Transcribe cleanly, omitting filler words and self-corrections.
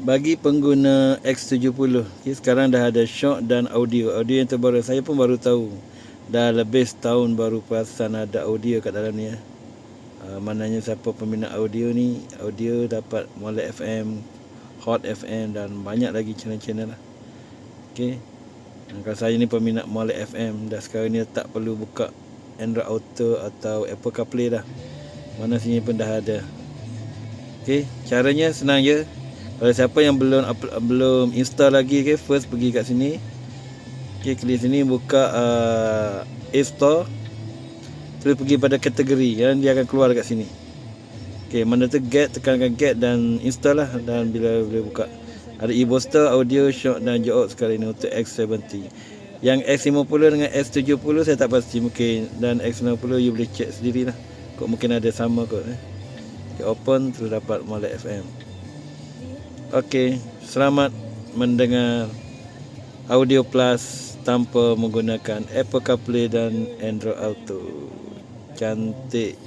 Bagi pengguna X70, okay, sekarang dah ada shock dan audio. Audio yang terbaru, saya pun baru tahu. Dah lebih setahun baru perasan ada audio kat dalam ni. Maknanya siapa peminat audio ni, audio dapat Molek FM, Hot FM dan banyak lagi channel-channel lah. Okay. Kalau saya ni peminat Molek FM, dah sekarang ni tak perlu buka Android Auto atau Apple CarPlay dah. Mana sini pun dah ada. Okay, caranya senang je. Kalau siapa yang belum install lagi, okay, first pergi kat sini. Okay, klik sini, buka App Store. Terus pergi pada kategori yang dia akan keluar kat sini. Okay, mana tu get, tekankan get dan install lah. Dan bila boleh buka, ada e-booster, audio, shock dan jawab sekali ni untuk X70. Yang X50 dengan X70 saya tak pasti, mungkin. Dan X90 you boleh check sendirilah. Kok mungkin ada sama kot. Okay, open terus dapat Molek FM. Okey, selamat mendengar Audio Plus tanpa menggunakan Apple CarPlay dan Android Auto. Cantik.